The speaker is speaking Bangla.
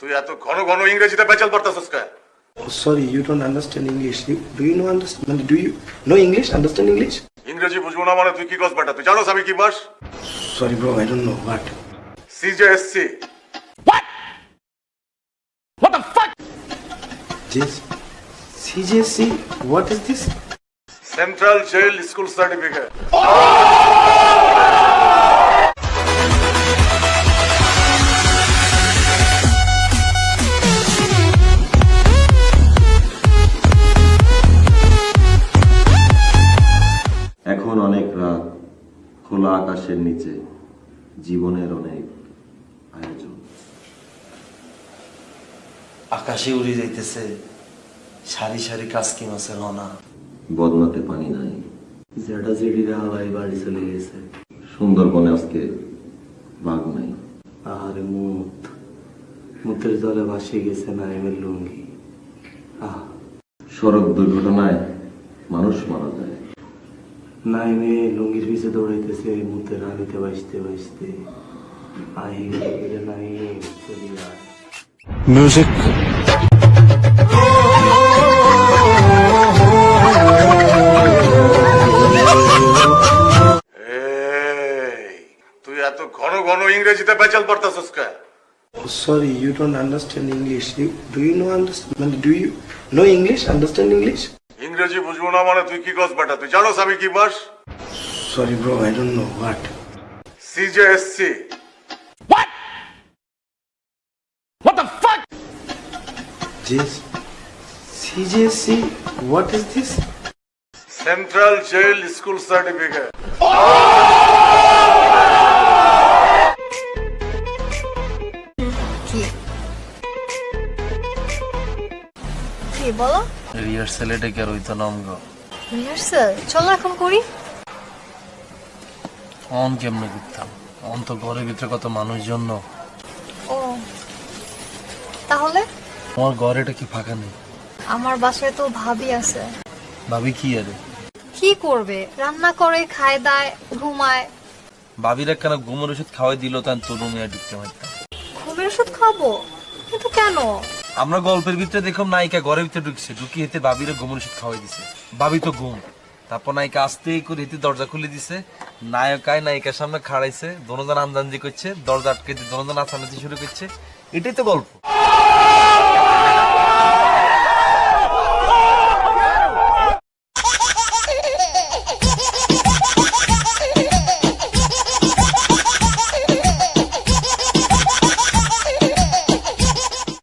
তুই এত ঘন ঘন ইংরেজিতে পেঁচাল পারতাছস কে? Sorry, you don't understand English. Do you know understand? Do you know English? Understand English? ইংরেজি বুঝবো না মানে তুই কি কস বেটা? তুই জানোস আমি কি বাস? Sorry, bro. I don't know what. CJSC. This CJC. What is this? Central jail school certificate. এখন অনেক রাত, খোলা আকাশের নিচে জীবনের অনেক আয়োজন। আকাশে উড়ে যাইতেছে সারি সারি কাসকি মাছের রনা। বদনাতে পানি নাই, জেডা জেডিরা হাওয়াই বাড়ি চলে গেছে। সুন্দরবনে আজকে বাঘ নাই। আরে মুতের জলে ভাসিয়ে গেছে নাইমের লুঙ্গি। সড়ক দুর্ঘটনায় মানুষ মারা যায়। নাইমে লুঙ্গির পিছে দৌড়াইতেছে মুতের আনিতে বাঁচতে বাঁচতে। আহি গেলে নাইম চলি যায়। Music. তুই এত ঘন ঘন ইংরেজিতে পেঁচাল পারতাছস কে? Sorry, you don't understand English. Do you know understand? Do you know English? Understand English? ইংরেজি বুঝবো না মানে তুই কি কস বেটা? তুই জানোস আমি কি বাস? Sorry, bro. I don't know what. CJSC. This CJC. What is this? Central jail school certificate. কি বলো? রিহার্সালে ডেকে রইতো নামগ। রিহার্সাল চলো এখন করি। অন কেমনে করতাম? অন তো ঘরের ভিতরে কত মানুষজন। ও তাহলে আমার ঘরেটা কি ফাঁকা নেই? আমার বাসায় তো ভাবি আছে। ভাবি কি আরে? কি করবে? রান্না করে, খায় দায়, ঘুমায়। ভাবিরা কেন ঘুমের ওষুধ খাওয়াই দিল তাই তোর রুমে ঢুকতে পারতাম। ঘুমের ওষুধ খাবো? কিন্তু কেন? আমরা গল্পের ভিতরে দেখলাম নায়িকা ঘরের ভিতরে ঢুকছে, ঢুকি হেতে ভাবিরা ঘুমের ওষুধ খাওয়াই দিছে। ভাবি তো ঘুম। তারপর নায়িকা আস্তে করে হেতে দরজা খুলে দিছে। নায়কায় নায়িকার সামনে খাড়াইছে, দোনোজন আন্দাজি করছে, দরজা আটকে দিয়ে দোনোজন নাচানাচি শুরু করছে। এটাই তো গল্প।